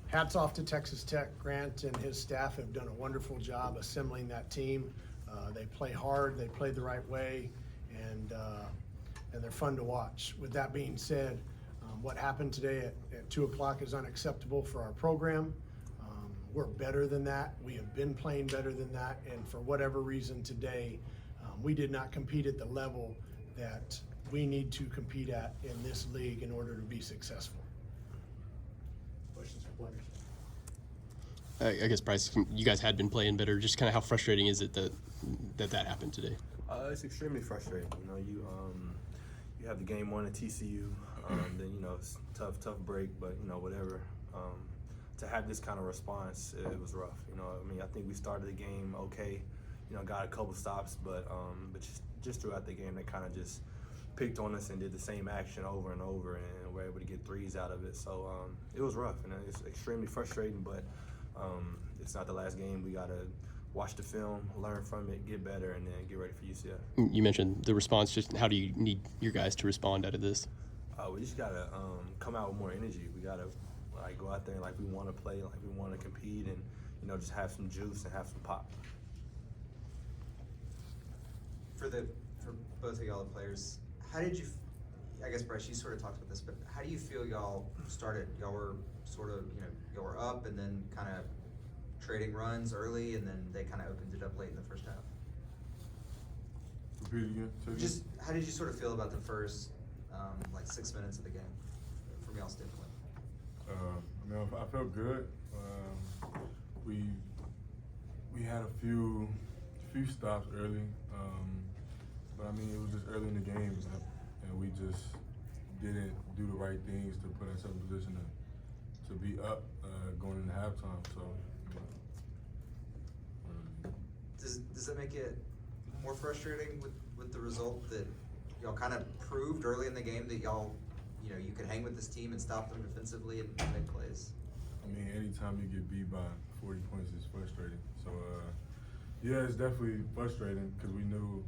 Hats off to Texas Tech. Grant and his staff have done a wonderful job assembling that team. They play hard, they play the right way, and they're fun to watch. With that being said, what happened today at 2 o'clock is unacceptable for our program. We're better than that. We have been playing better than that, and for whatever reason today, we did not compete at the level that we need to compete at in this league in order to be successful. Questions for players? I guess, Bryce, you guys had been playing better. Just kind of how frustrating is it that happened today? It's extremely frustrating. You have the game one at TCU, then it's tough break, but whatever. To have this kind of response, it was rough. I think we started the game okay. Got a couple stops, but just throughout the game, they kind of just picked on us and did the same action over and over, and we're able to get threes out of it. So it was rough, and it's extremely frustrating, but it's not the last game. We got to watch the film, learn from it, get better, and then get ready for UCF. You mentioned the response. Just how do you need your guys to respond out of this? We just got to come out with more energy. We got to go out there and we want to play, we want to compete, and just have some juice and have some pop. For both of y'all, the players, how did you? I guess Bryce, you sort of talked about this, but how do you feel y'all started? Y'all were sort of, y'all were up and then kind of trading runs early, and then they kind of opened it up late in the first half. Repeat again. Just how did you sort of feel about the first 6 minutes of the game from y'all standpoint? I felt good. We had a few stops early, but it was just early in the game, and we just didn't do the right things to put ourselves in position to be up going into halftime. So, does that make it more frustrating with the result that y'all kind of proved early in the game that y'all, you could hang with this team and stop them defensively and make plays? Anytime you get beat by 40 points is frustrating. So, yeah, it's definitely frustrating because we knew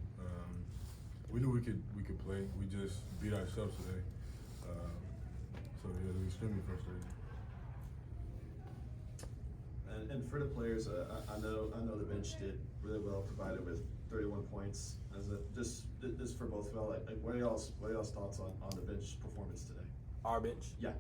we could play. We just beat ourselves today. So yeah, it was extremely frustrating. And for the players, I know the bench did really well, provided with 31 points. This for both of y'all. What are y'all's thoughts on the bench performance today? Our bench? Yeah.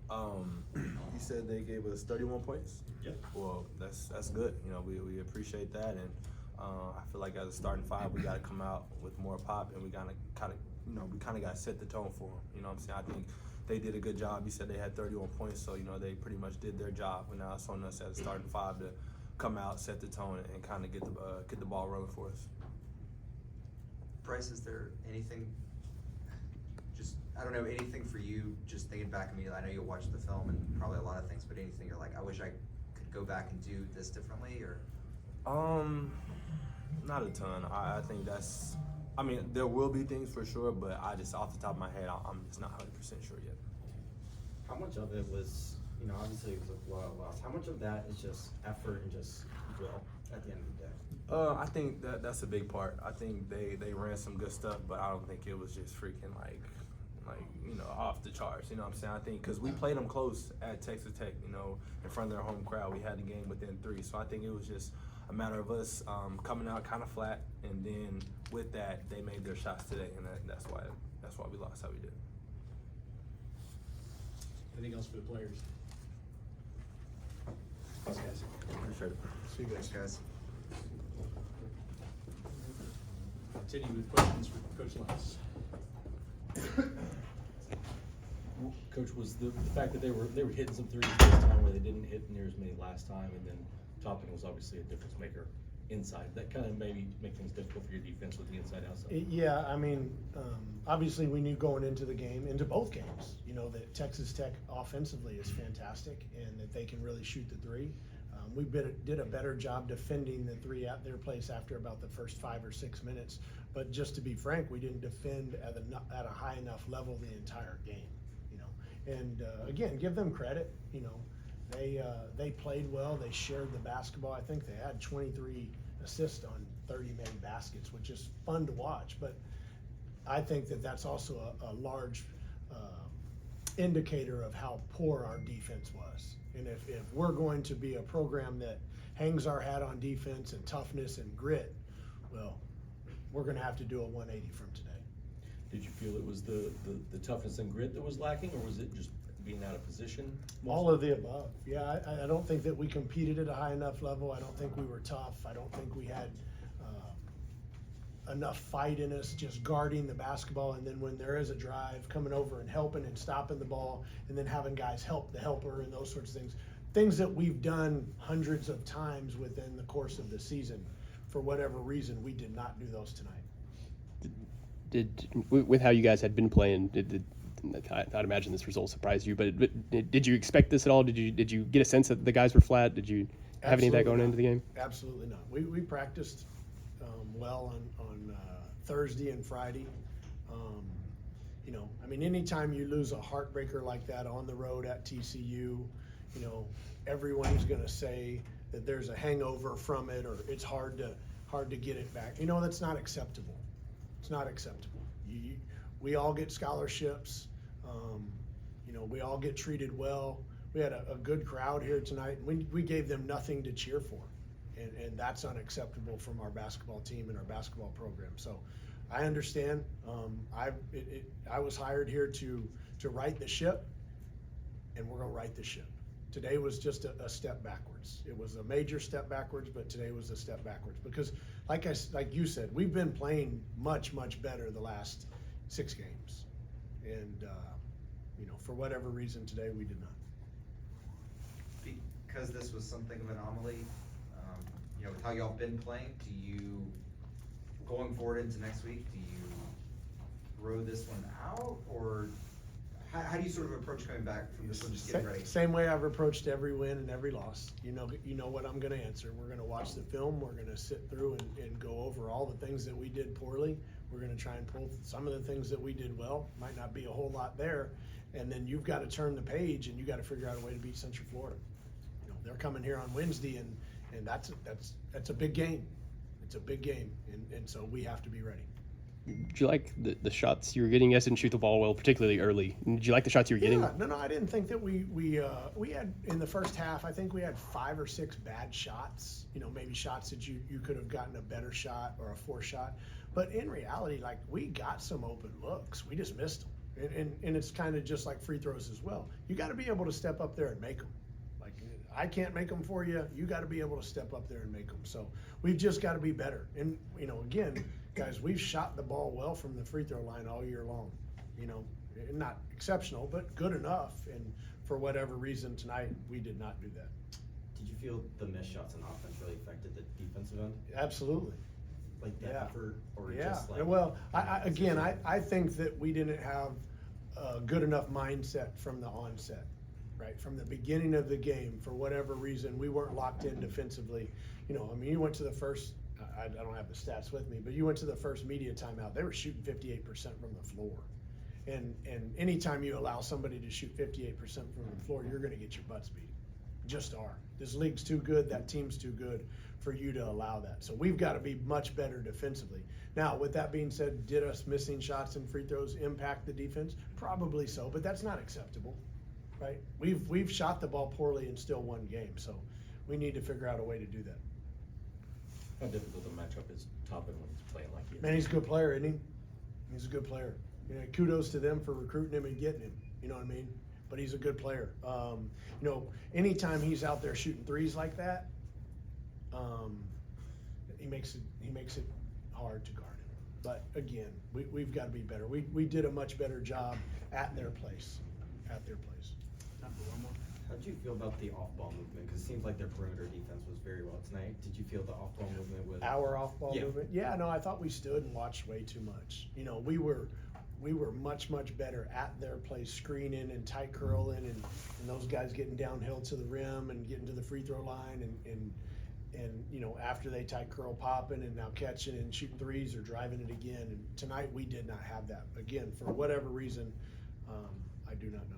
You said they gave us 31 points? Yeah. Well, that's good. We appreciate that, and I feel like as a starting five, we got to come out with more pop, and we got to set the tone for them. I think they did a good job. You said they had 31 points, so they pretty much did their job. And now it's on us as a starting five to come out, set the tone, and kind of get the ball rolling for us. Bryce, is there anything? Anything for you, just thinking back immediately, I know you'll watch the film and probably a lot of things, but anything you're like, I wish I could go back and do this differently, or? Not a ton. I think there will be things for sure, but I just, off the top of my head, I'm just not 100% sure yet. How much of it was, obviously it was a blowout loss, how much of that is just effort and just will at the end of the day? I think that's a big part. I think they ran some good stuff, but I don't think it was just freaking off the charts. I think because we played them close at Texas Tech, in front of their home crowd. We had the game within 3, so I think it was just a matter of us coming out kind of flat, and then with that, they made their shots today, and that's why we lost how we did. Anything else for the players? Thanks, guys. Appreciate it. See you guys. Guys. Continue with questions for Coach Lutz. Coach, was the fact that they were hitting some threes this time where they didn't hit near as many last time, and then Topping was obviously a difference maker inside. That kind of maybe make things difficult for your defense with the inside-outside. Yeah, obviously we knew going into the game, into both games, that Texas Tech offensively is fantastic and that they can really shoot the three. We did a better job defending the three at their place after about the first 5 or 6 minutes. But just to be frank, we didn't defend at a high enough level the entire game. And again, give them credit. They played well. They shared the basketball. I think they had 23 assists on 30 made baskets, which is fun to watch. But I think that that's also a large indicator of how poor our defense was. And if we're going to be a program that hangs our hat on defense and toughness and grit, well, we're gonna have to do a 180 from today. Did you feel it was the toughness and grit that was lacking, or was it just being out of position? All of the above. Yeah, I don't think that we competed at a high enough level. I don't think we were tough. I don't think we had enough fight in us just guarding the basketball, and then when there is a drive, coming over and helping and stopping the ball, and then having guys help the helper and those sorts of things. Things that we've done hundreds of times within the course of the season. For whatever reason, we did not do those tonight. With how you guys had been playing, I'd imagine this result surprised you, but did you expect this at all? Did you get a sense that the guys were flat? Did you have any of that going into the game? Absolutely not. We practiced well on Thursday and Friday. You know, I mean, anytime you lose a heartbreaker like that on the road at TCU, you know, everyone's going to say that there's a hangover from it, or it's hard to get it back. You know, that's not acceptable. It's not acceptable. We all get scholarships. You know, we all get treated well. We had a good crowd here tonight. We gave them nothing to cheer for. And that's unacceptable from our basketball team and our basketball program. So I understand. I was hired here to right the ship, and we're going to right the ship. Today was just a step backwards. It was a major step backwards, but today was a step backwards because, like you said, we've been playing much better the last 6 games, and you know, for whatever reason today we did not. Because this was something of an anomaly, you know, with how y'all been playing, do you, going forward into next week, do you throw this one out, or how do you sort of approach coming back from this one, just getting ready? Same way I've approached every win and every loss. You know what I'm going to answer. We're going to watch the film. We're going to sit through and go over all the things that we did poorly. We're going to try and pull some of the things that we did well. Might not be a whole lot there. And then you've got to turn the page, and you got to figure out a way to beat Central Florida. You know, they're coming here on Wednesday, and that's a big game. It's a big game, and so we have to be ready. Did you like the shots you were getting? Yes, didn't shoot the ball well, particularly early. Did you like the shots you were getting? Yeah, no, I didn't think that we had in the first half. I think we had 5 or 6 bad shots. You know, maybe shots that you could have gotten a better shot or a 4 shot. But in reality, like, we got some open looks. We just missed them, and it's kind of just like free throws as well. You got to be able to step up there and make them. Like, I can't make them for you. You got to be able to step up there and make them. So we've just got to be better. And you know, again, guys, we've shot the ball well from the free throw line all year long. You know, not exceptional, but good enough. And for whatever reason tonight, we did not do that. Did you feel the missed shots on offense really affected the defensive end? Absolutely. Like that Yeah. effort, or Yeah. just like? Well, I think that we didn't have a good enough mindset from the onset. Right, from the beginning of the game, for whatever reason, we weren't locked in defensively. You know, I mean, you went to the first, I don't have the stats with me, but you went to the first media timeout, they were shooting 58% from the floor. And anytime you allow somebody to shoot 58% from the floor, you're gonna get your butts beat. Just are. This league's too good, that team's too good for you to allow that. So we've gotta be much better defensively. Now, with that being said, did us missing shots and free throws impact the defense? Probably so, but that's not acceptable. Right, we've shot the ball poorly and still won games, so we need to figure out a way to do that. How difficult the matchup is Toppin when he's playing like he is? Man, he's a good player, isn't he? He's a good player. You know, kudos to them for recruiting him and getting him. You know what I mean? But he's a good player. You know, anytime he's out there shooting threes like that, he makes it hard to guard him. But again, we've got to be better. We did a much better job at their place. How'd you feel about the off-ball movement? Because it seems like their perimeter defense was very well tonight. Did you feel the off-ball movement was? Our off-ball Yeah. movement? Yeah, no, I thought we stood and watched way too much. You know, we were much better at their place, screening and tight curling, and those guys getting downhill to the rim and getting to the free throw line, and you know, after they tight curl, popping and now catching and shooting threes or driving it again. And tonight we did not have that. Again, for whatever reason, I do not know.